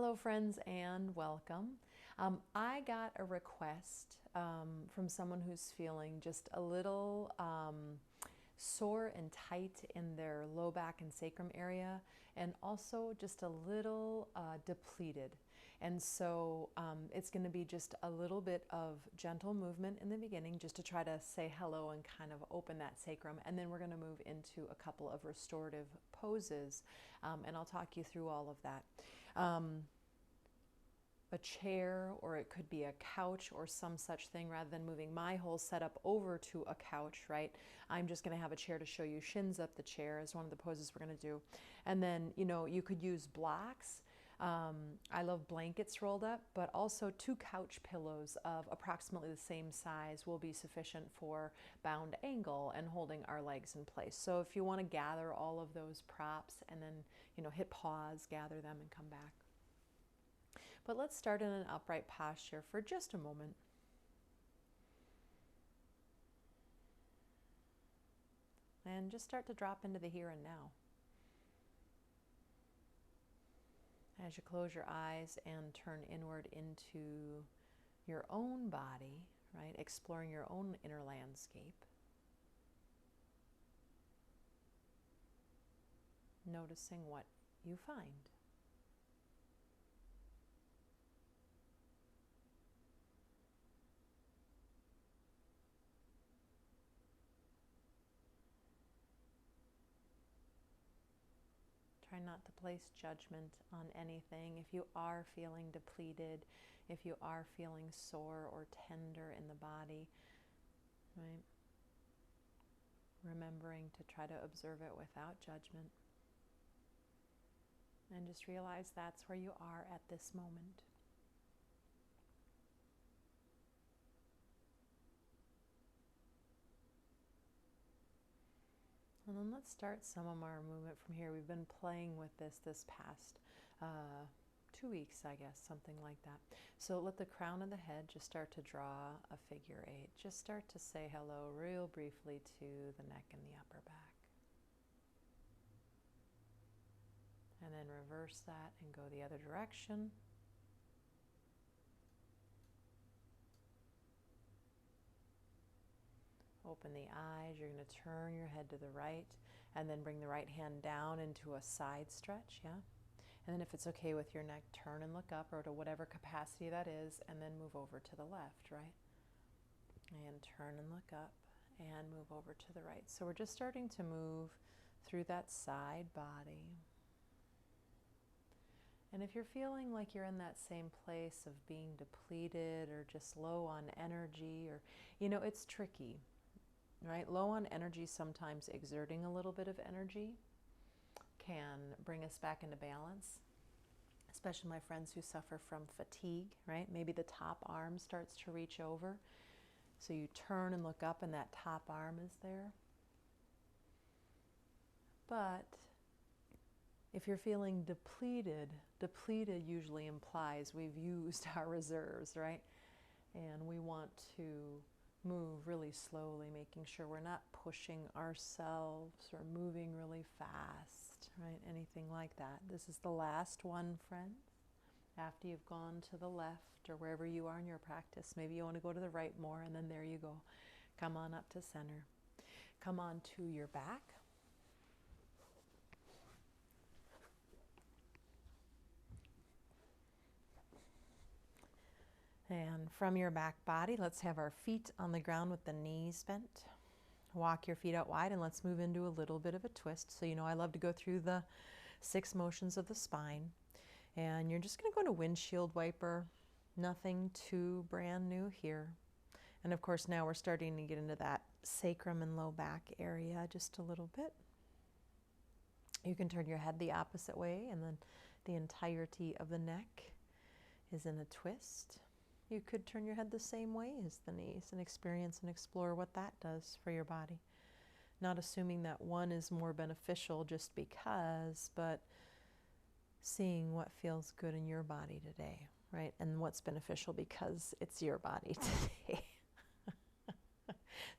Hello, friends, and welcome. I got a request from someone who's feeling just a little sore and tight in their low back and sacrum area, and also just a little depleted. And so it's going to be just a little bit of gentle movement in the beginning, just to try to say hello and kind of open that sacrum. And then we're going to move into a couple of restorative poses, and I'll talk you through all of that. A chair, or it could be a couch or some such thing, rather than moving my whole setup over to a couch, right? I'm just going to have a chair to show you. Shins up the chair is one of the poses we're going to do. And then, you could use blocks. I love blankets rolled up, but also 2 couch pillows of approximately the same size will be sufficient for bound angle and holding our legs in place. So if you want to gather all of those props and then, hit pause, gather them, and come back. But let's start in an upright posture for just a moment. And just start to drop into the here and now. As you close your eyes and turn inward into your own body, right? Exploring your own inner landscape. Noticing what you find. Try not to place judgment on anything. If you are feeling depleted, if you are feeling sore or tender in the body, right? Remembering to try to observe it without judgment. And just realize that's where you are at this moment. And then let's start some of our movement from here. We've been playing with this past 2 weeks, I guess, something like that. So let the crown of the head just start to draw a figure 8. Just start to say hello real briefly to the neck and the upper back. And then reverse that and go the other direction. Open the eyes. You're going to turn your head to the right and then bring the right hand down into a side stretch, yeah? And then if it's okay with your neck, turn and look up, or to whatever capacity that is, and then move over to the left, right? And turn and look up and move over to the right. So we're just starting to move through that side body. And if you're feeling like you're in that same place of being depleted or just low on energy, or, it's tricky. Right? Low on energy, sometimes exerting a little bit of energy can bring us back into balance, especially my friends who suffer from fatigue, right? Maybe the top arm starts to reach over. So you turn and look up and that top arm is there. But if you're feeling depleted usually implies we've used our reserves, right? And we want to move really slowly, making sure we're not pushing ourselves or moving really fast, right? Anything like that. This is the last one, friends. After you've gone to the left or wherever you are in your practice, maybe you want to go to the right more, and then there you go. Come on up to center. Come on to your back. And from your back body, let's have our feet on the ground with the knees bent. Walk your feet out wide, and let's move into a little bit of a twist. So I love to go through the 6 motions of the spine. And you're just going to go to windshield wiper. Nothing too brand new here. And of course now we're starting to get into that sacrum and low back area just a little bit. You can turn your head the opposite way, and then the entirety of the neck is in a twist. You could turn your head the same way as the knees and experience and explore what that does for your body. Not assuming that one is more beneficial just because, but seeing what feels good in your body today, right? And what's beneficial because it's your body today.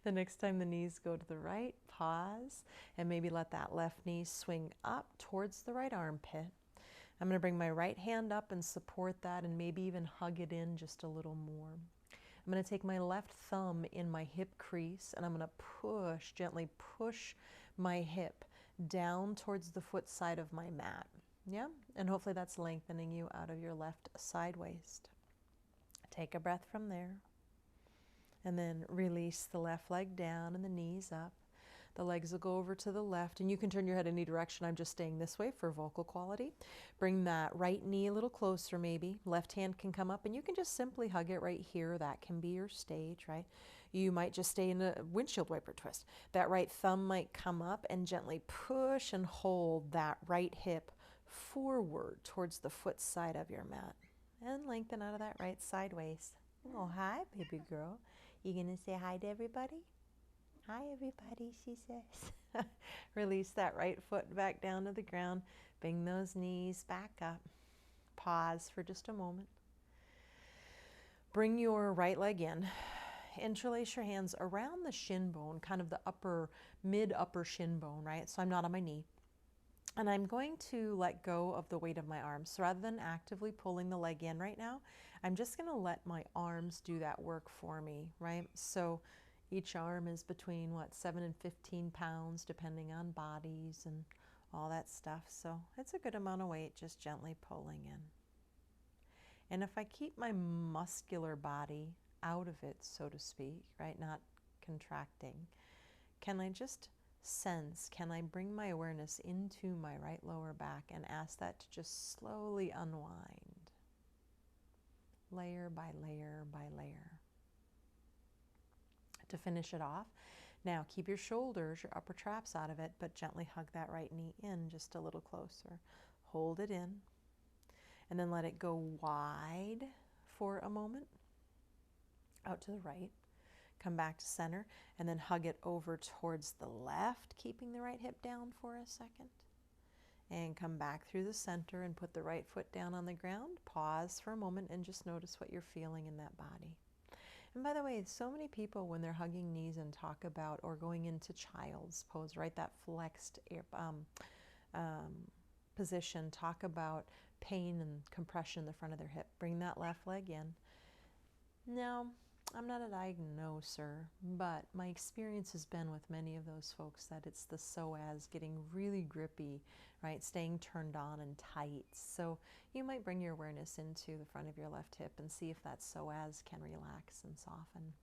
The next time the knees go to the right, pause, and maybe let that left knee swing up towards the right armpit. I'm going to bring my right hand up and support that and maybe even hug it in just a little more. I'm going to take my left thumb in my hip crease and I'm going to push, gently push my hip down towards the foot side of my mat. Yeah? And hopefully that's lengthening you out of your left side waist. Take a breath from there. And then release the left leg down and the knees up. The legs will go over to the left, and you can turn your head any direction. I'm just staying this way for vocal quality. Bring that right knee a little closer maybe. Left hand can come up, and you can just simply hug it right here. That can be your stage, right? You might just stay in a windshield wiper twist. That right thumb might come up and gently push and hold that right hip forward towards the foot side of your mat. And lengthen out of that right side waist. Oh, hi, baby girl. You gonna say hi to everybody? Hi, everybody, she says. Release that right foot back down to the ground. Bring those knees back up. Pause for just a moment. Bring your right leg in. Interlace your hands around the shin bone, kind of the mid-upper shin bone, right? So I'm not on my knee. And I'm going to let go of the weight of my arms. So rather than actively pulling the leg in right now, I'm just going to let my arms do that work for me, right? So each arm is between, 7 and 15 pounds, depending on bodies and all that stuff. So it's a good amount of weight, just gently pulling in. And if I keep my muscular body out of it, so to speak, right, not contracting, can I just sense, can I bring my awareness into my right lower back and ask that to just slowly unwind, layer by layer by layer. To finish it off, now keep your shoulders, your upper traps out of it, but gently hug that right knee in just a little closer. Hold it in, and then let it go wide for a moment, out to the right. Come back to center, and then hug it over towards the left, keeping the right hip down for a second. And come back through the center and put the right foot down on the ground. Pause for a moment and just notice what you're feeling in that body. And by the way, so many people, when they're hugging knees and talk about, or going into child's pose, right, that flexed position, talk about pain and compression in the front of their hip. Bring that left leg in. Now, I'm not a diagnoser, but my experience has been with many of those folks that it's the psoas getting really grippy, right, staying turned on and tight. So you might bring your awareness into the front of your left hip and see if that psoas can relax and soften.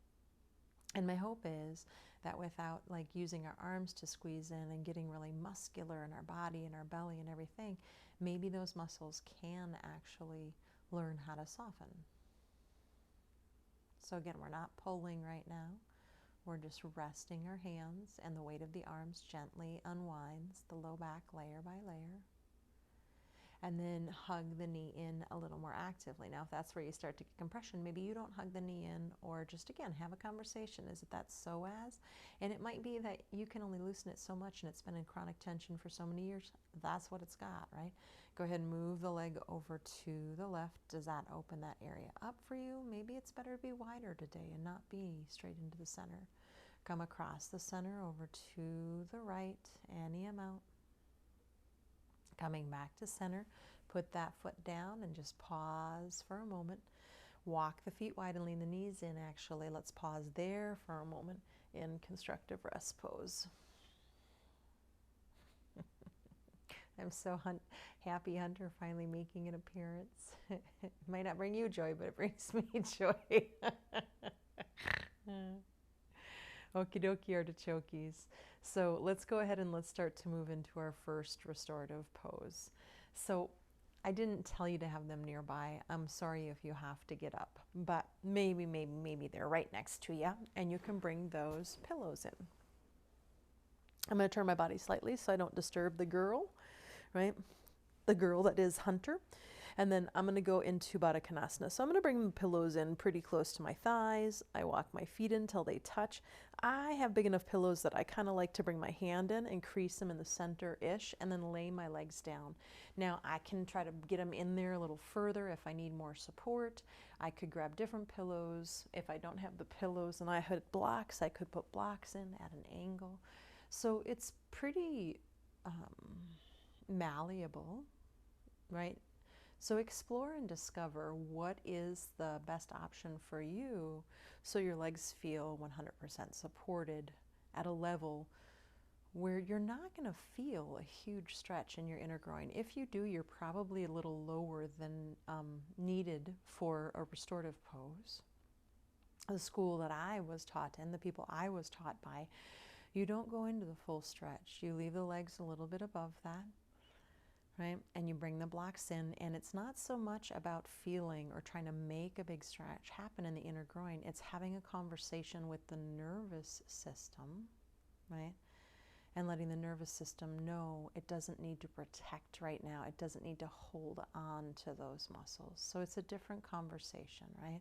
And my hope is that without like using our arms to squeeze in and getting really muscular in our body and our belly and everything, maybe those muscles can actually learn how to soften. So again, we're not pulling right now. We're just resting our hands, and the weight of the arms gently unwinds the low back layer by layer. And then hug the knee in a little more actively. Now, if that's where you start to get compression, maybe you don't hug the knee in, or just again, have a conversation. Is it that psoas? And it might be that you can only loosen it so much and it's been in chronic tension for so many years. That's what it's got, right? Go ahead and move the leg over to the left. Does that open that area up for you? Maybe it's better to be wider today and not be straight into the center. Come across the center over to the right, any amount. Coming back to center, put that foot down and just pause for a moment. Walk the feet wide and lean the knees in, actually. Let's pause there for a moment in constructive rest pose. I'm so happy Hunter finally making an appearance. It might not bring you joy, but it brings me joy. Okie dokie artichokes. So let's go ahead and let's start to move into our first restorative pose. So I didn't tell you to have them nearby. I'm sorry if you have to get up, but maybe they're right next to you, and you can bring those pillows in. I'm going to turn my body slightly so I don't disturb the girl, right? The girl that is Hunter. And then I'm going to go into Baddha Konasana. So I'm going to bring the pillows in pretty close to my thighs. I walk my feet in until they touch. I have big enough pillows that I kind of like to bring my hand in and crease them in the center-ish and then lay my legs down. Now I can try to get them in there a little further if I need more support. I could grab different pillows. If I don't have the pillows and I had blocks, I could put blocks in at an angle. So it's pretty malleable, right? So explore and discover what is the best option for you so your legs feel 100% supported at a level where you're not going to feel a huge stretch in your inner groin. If you do, you're probably a little lower than needed for a restorative pose. The school that I was taught in, the people I was taught by, you don't go into the full stretch. You leave the legs a little bit above that, right? And you bring the blocks in, and it's not so much about feeling or trying to make a big stretch happen in the inner groin. It's having a conversation with the nervous system, right? And letting the nervous system know it doesn't need to protect right now. It doesn't need to hold on to those muscles. So it's a different conversation, right?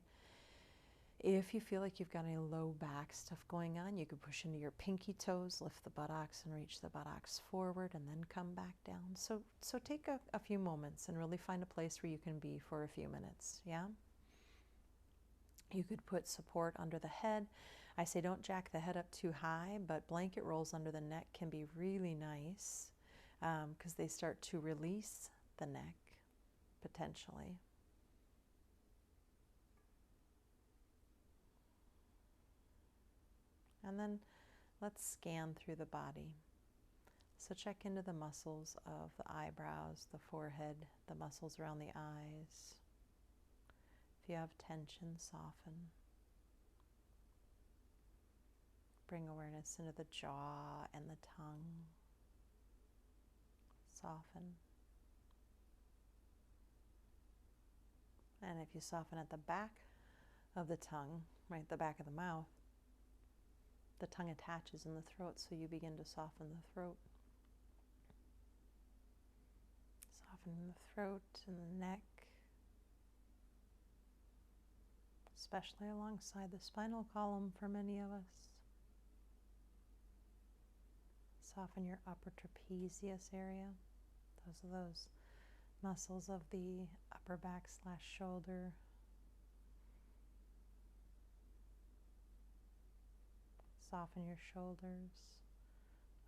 If you feel like you've got any low back stuff going on, you can push into your pinky toes, lift the buttocks and reach the buttocks forward, and then come back down. So take a few moments and really find a place where you can be for a few minutes, yeah? You could put support under the head. I say don't jack the head up too high, but blanket rolls under the neck can be really nice because they start to release the neck, potentially. And then let's scan through the body. So check into the muscles of the eyebrows, the forehead, the muscles around the eyes. If you have tension, soften. Bring awareness into the jaw and the tongue. Soften. And if you soften at the back of the tongue, right, the back of the mouth, the tongue attaches in the throat, so you begin to soften the throat. Soften the throat and the neck, especially alongside the spinal column for many of us. Soften your upper trapezius area. Those are those muscles of the upper back / shoulder. Soften your shoulders,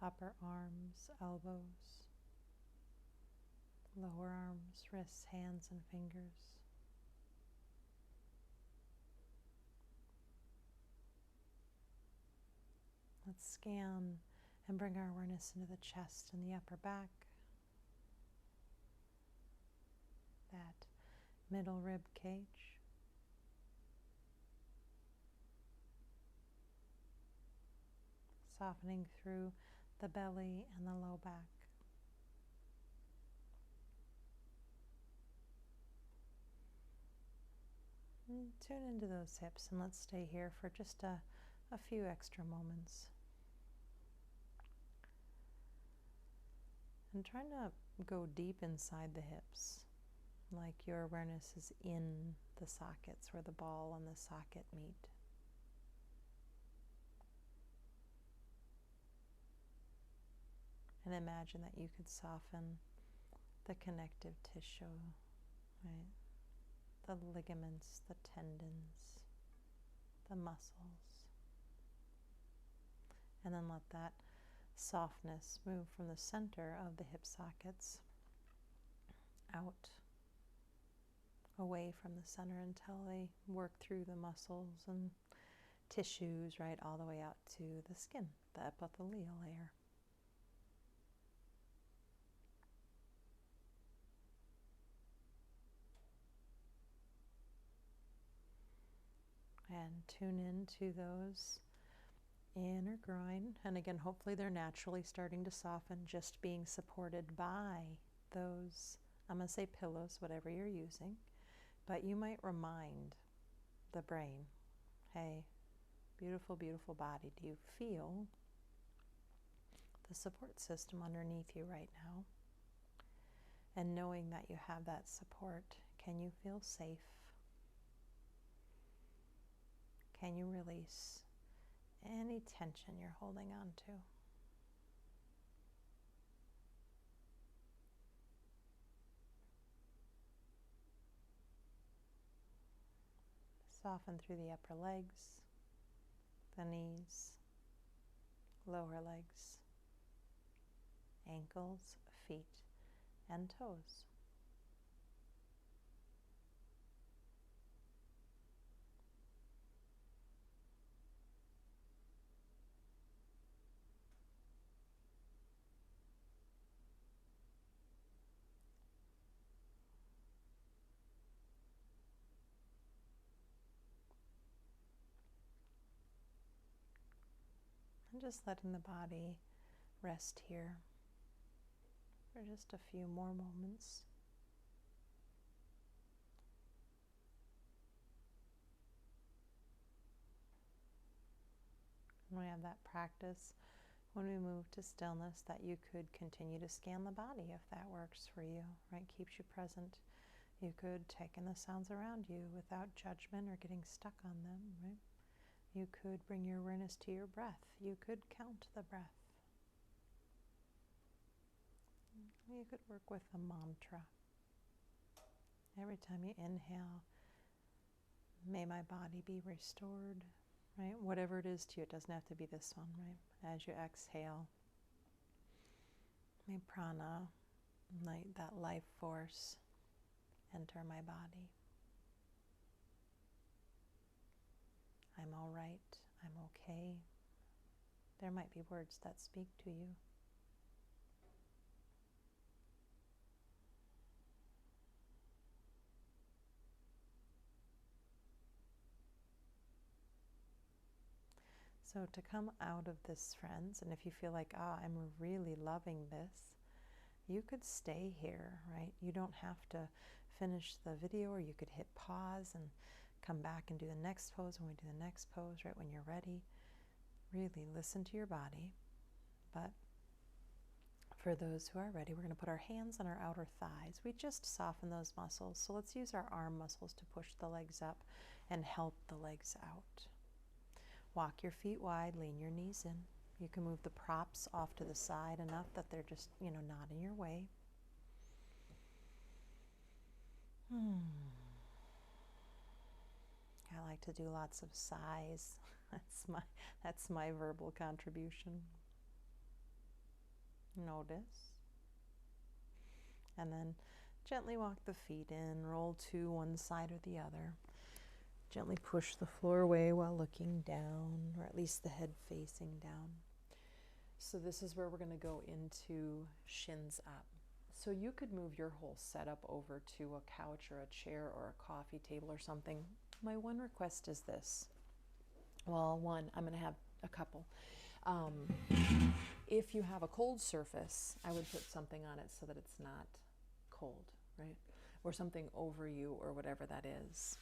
upper arms, elbows, lower arms, wrists, hands, and fingers. Let's scan and bring our awareness into the chest and the upper back, that middle rib cage. Softening through the belly and the low back. And tune into those hips, and let's stay here for just a few extra moments. And try to go deep inside the hips, like your awareness is in the sockets where the ball and the socket meet. And imagine that you could soften the connective tissue, right? The ligaments, the tendons, the muscles. And then let that softness move from the center of the hip sockets out, away from the center until they work through the muscles and tissues, right, all the way out to the skin, the epithelial layer. And tune into those inner groin. And again, hopefully they're naturally starting to soften, just being supported by those, I'm going to say pillows, whatever you're using. But you might remind the brain, hey, beautiful, beautiful body, do you feel the support system underneath you right now? And knowing that you have that support, can you feel safe? Can you release any tension you're holding on to? Soften through the upper legs, the knees, lower legs, ankles, feet, and toes. And just letting the body rest here for just a few more moments. And we have that practice when we move to stillness that you could continue to scan the body if that works for you, right? Keeps you present. You could take in the sounds around you without judgment or getting stuck on them, right? You could bring your awareness to your breath. You could count the breath. You could work with a mantra. Every time you inhale, may my body be restored, right? Whatever it is to you, it doesn't have to be this one, right? As you exhale, may prana, like that life force, enter my body. I'm all right. I'm okay. There might be words that speak to you. So to come out of this, friends, and if you feel like, I'm really loving this, you could stay here, right? You don't have to finish the video, or you could hit pause and come back and do the next pose when we do the next pose, right when you're ready. Really listen to your body. But for those who are ready, we're going to put our hands on our outer thighs. We just soften those muscles. So let's use our arm muscles to push the legs up and help the legs out. Walk your feet wide, lean your knees in. You can move the props off to the side enough that they're just, not in your way. I like to do lots of sighs. That's my verbal contribution. Notice. And then gently walk the feet in, roll to one side or the other. Gently push the floor away while looking down, or at least the head facing down. So this is where we're going to go into shins up. So you could move your whole setup over to a couch or a chair or a coffee table or something. My one request is this. Well, one, I'm going to have a couple. If you have a cold surface, I would put something on it so that it's not cold, right? Or something over you or whatever that is.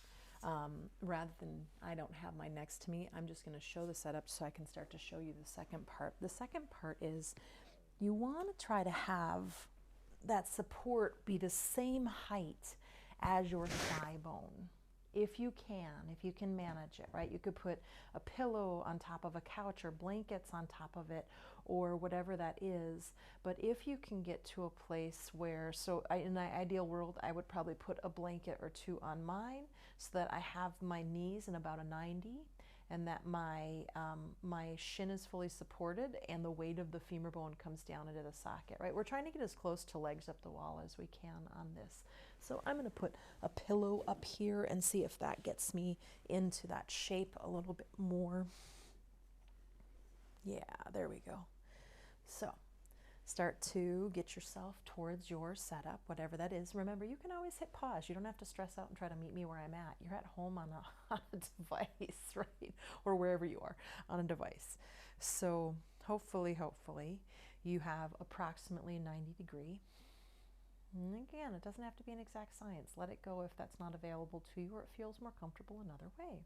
Rather than I don't have mine next to me, I'm just going to show the setup so I can start to show you the second part. The second part is you want to try to have that support be the same height as your thigh bone. If you can manage it, right? You could put a pillow on top of a couch or blankets on top of it or whatever that is. But if you can get to a place where, in the ideal world, I would probably put a blanket or two on mine so that I have my knees in about a 90 and that my shin is fully supported and the weight of the femur bone comes down into the socket, right? We're trying to get as close to legs up the wall as we can on this. So I'm going to put a pillow up here and see if that gets me into that shape a little bit more. Yeah, there we go. So start to get yourself towards your setup, whatever that is. Remember, you can always hit pause. You don't have to stress out and try to meet me where I'm at. You're at home on a device, right? Or wherever you are on a device. So hopefully, you have approximately 90 degree. And again, it doesn't have to be an exact science. Let it go if that's not available to you or it feels more comfortable another way.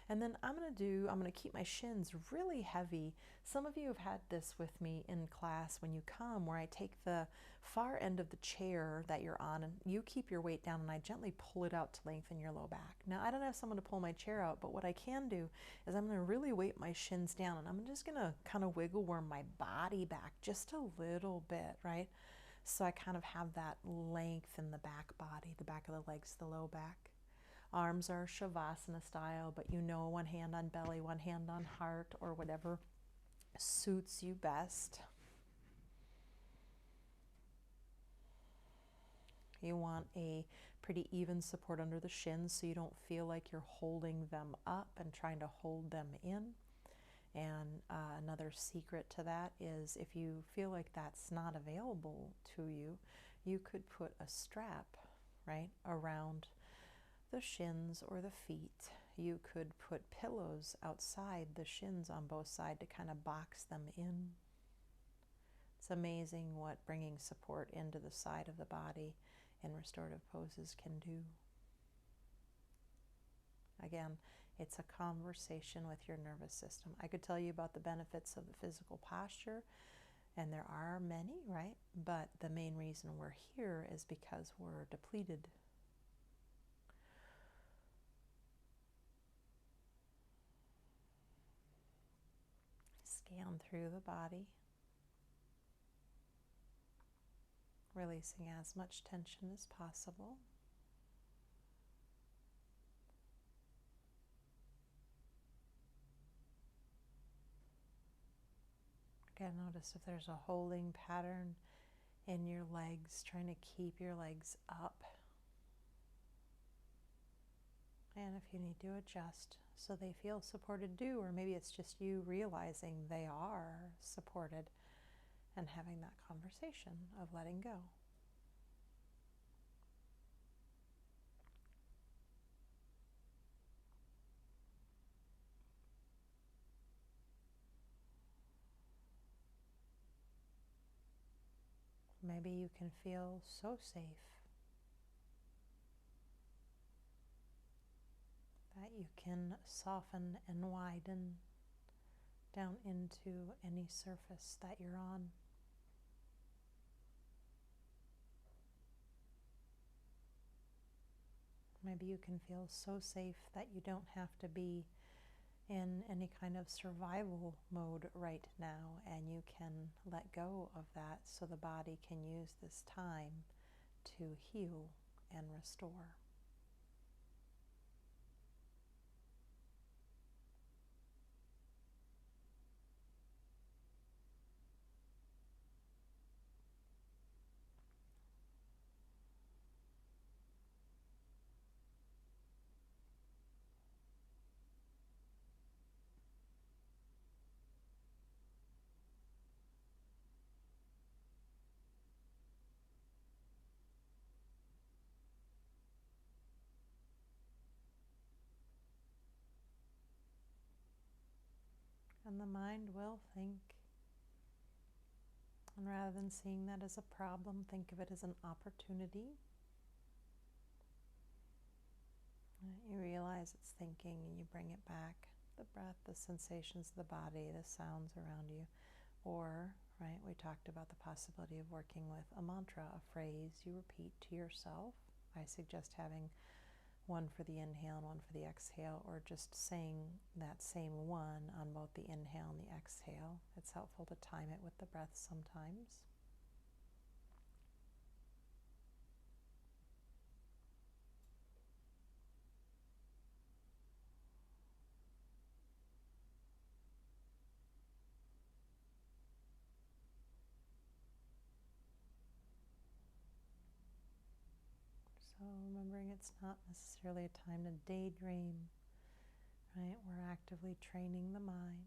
And then I'm going to keep my shins really heavy. Some of you have had this with me in class when you come, where I take the far end of the chair that you're on and you keep your weight down and I gently pull it out to lengthen your low back. Now, I don't have someone to pull my chair out, but what I can do is I'm going to really weight my shins down and I'm just going to kind of wiggle worm my body back just a little bit, right? So I kind of have that length in the back body, the back of the legs, the low back. Arms are Shavasana style, but one hand on belly, one hand on heart, or whatever suits you best. You want a pretty even support under the shins so you don't feel like you're holding them up and trying to hold them in. And another secret to that is if you feel like that's not available to you, you could put a strap, right, around the shins or the feet. you could put pillows outside the shins on both sides to kind of box them in. It's amazing what bringing support into the side of the body in restorative poses can do. Again, it's a conversation with your nervous system. I could tell you about the benefits of the physical posture, and there are many, right? But the main reason we're here is because we're depleted. Scan through the body, releasing as much tension as possible. Again, notice if there's a holding pattern in your legs, trying to keep your legs up. And if you need to adjust so they feel supported, do, or maybe it's just you realizing they are supported and having that conversation of letting go. Maybe you can feel so safe that you can soften and widen down into any surface that you're on. Maybe you can feel so safe that you don't have to be in any kind of survival mode right now, and you can let go of that so the body can use this time to heal and restore. And the mind will think. And rather than seeing that as a problem, think of it as an opportunity. You realize it's thinking and you bring it back. The breath, the sensations of the body, the sounds around you. Or, right, we talked about the possibility of working with a mantra, a phrase you repeat to yourself. I suggest having one for the inhale and one for the exhale, or just saying that same one on both the inhale and the exhale. It's helpful to time it with the breath sometimes. So remembering it's not necessarily a time to daydream, right? We're actively training the mind.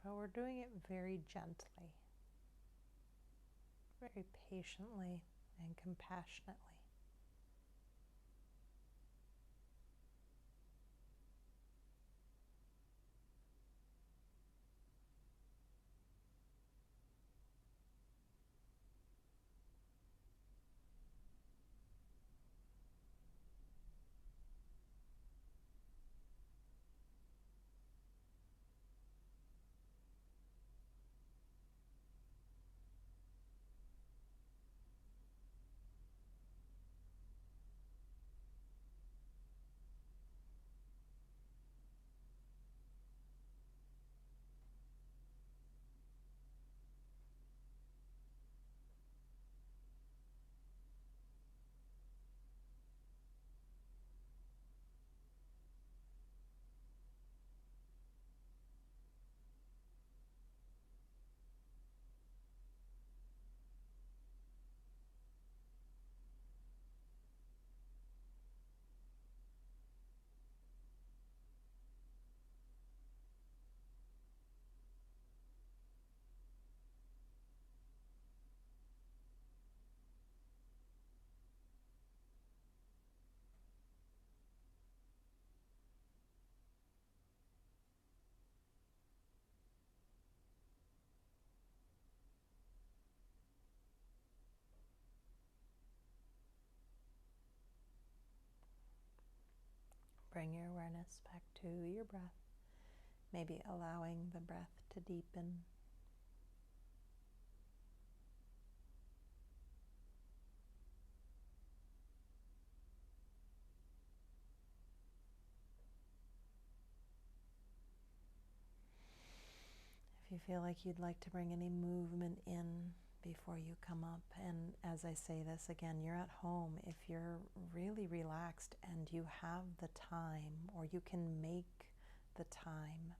But we're doing it very gently, very patiently and compassionately. bring your awareness back to your breath, maybe allowing the breath to deepen. If you feel like you'd like to bring any movement in before you come up, and as I say this again, you're at home. If you're really relaxed and you have the time, or you can make the time,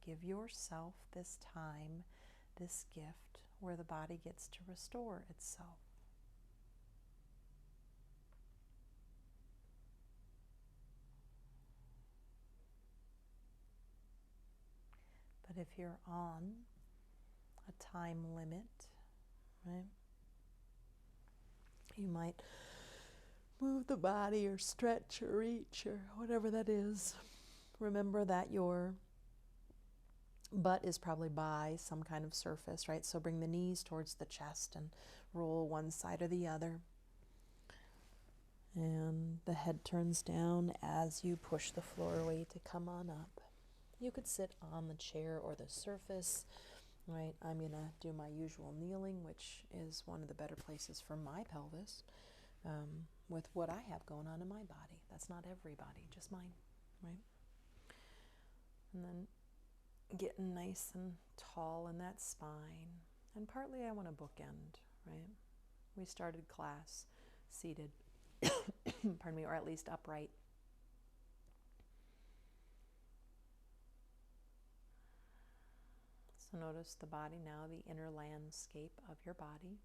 give yourself this time, this gift where the body gets to restore itself. But if you're on a time limit, right, you might move the body or stretch or reach or whatever that is. Remember that your butt is probably by some kind of surface, right? So bring the knees towards the chest and roll one side or the other. And the head turns down as you push the floor away to come on up. You could sit on the chair or the surface, right? I'm going to do my usual kneeling, which is one of the better places for my pelvis, with what I have going on in my body. That's not everybody, just mine, right? And then getting nice and tall in that spine. And partly I want to bookend, right? We started class seated, pardon me, or at least upright. So notice the body now, the inner landscape of your body.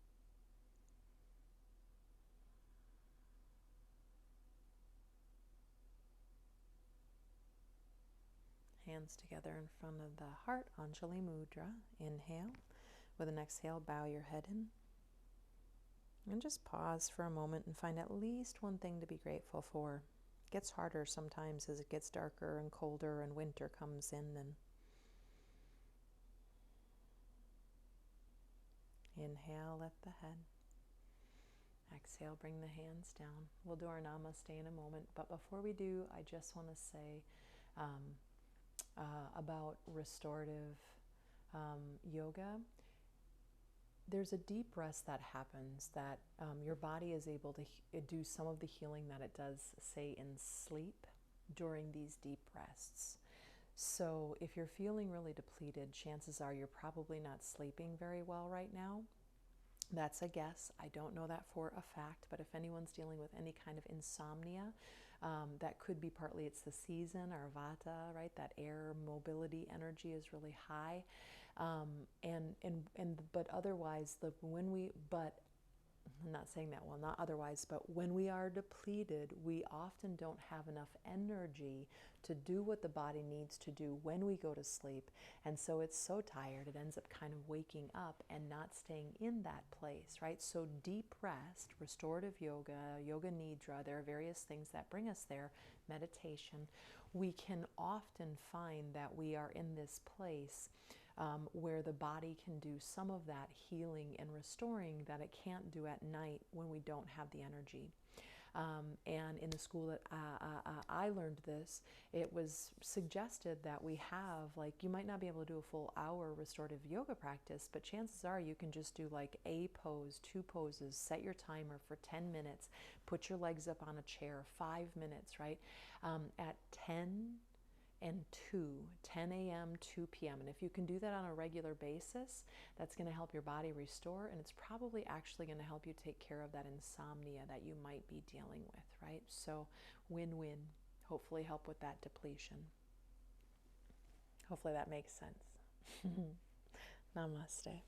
Hands together in front of the heart, Anjali Mudra. Inhale. With an exhale, bow your head in. And just pause for a moment and find at least one thing to be grateful for. It gets harder sometimes as it gets darker and colder and winter comes in. And inhale, lift the head. Exhale, bring the hands down. We'll do our namaste in a moment, but before we do, I just want to say about restorative yoga. There's a deep rest that happens that your body is able to do some of the healing that it does, say, in sleep during these deep rests. So if you're feeling really depleted, chances are you're probably not sleeping very well right now. That's a guess. I don't know that for a fact, but if anyone's dealing with any kind of insomnia, that could be partly it's the season, or vata, right? That air mobility energy is really high. But otherwise, I'm not saying that well, not otherwise, but when we are depleted, we often don't have enough energy to do what the body needs to do when we go to sleep. And so it's so tired, it ends up kind of waking up and not staying in that place, right? So deep rest, restorative yoga, yoga nidra, there are various things that bring us there, meditation. We can often find that we are in this place where the body can do some of that healing and restoring that it can't do at night when we don't have the energy. And in the school that I learned this, it was suggested that we have, like, you might not be able to do a full hour restorative yoga practice, but chances are you can just do like a pose, 2 poses, set your timer for 10 minutes, put your legs up on a chair, 5 minutes, right? At 10 a.m., 2 p.m. And if you can do that on a regular basis, that's going to help your body restore, and it's probably actually going to help you take care of that insomnia that you might be dealing with, right? So win-win. Hopefully help with that depletion. Hopefully that makes sense. Namaste.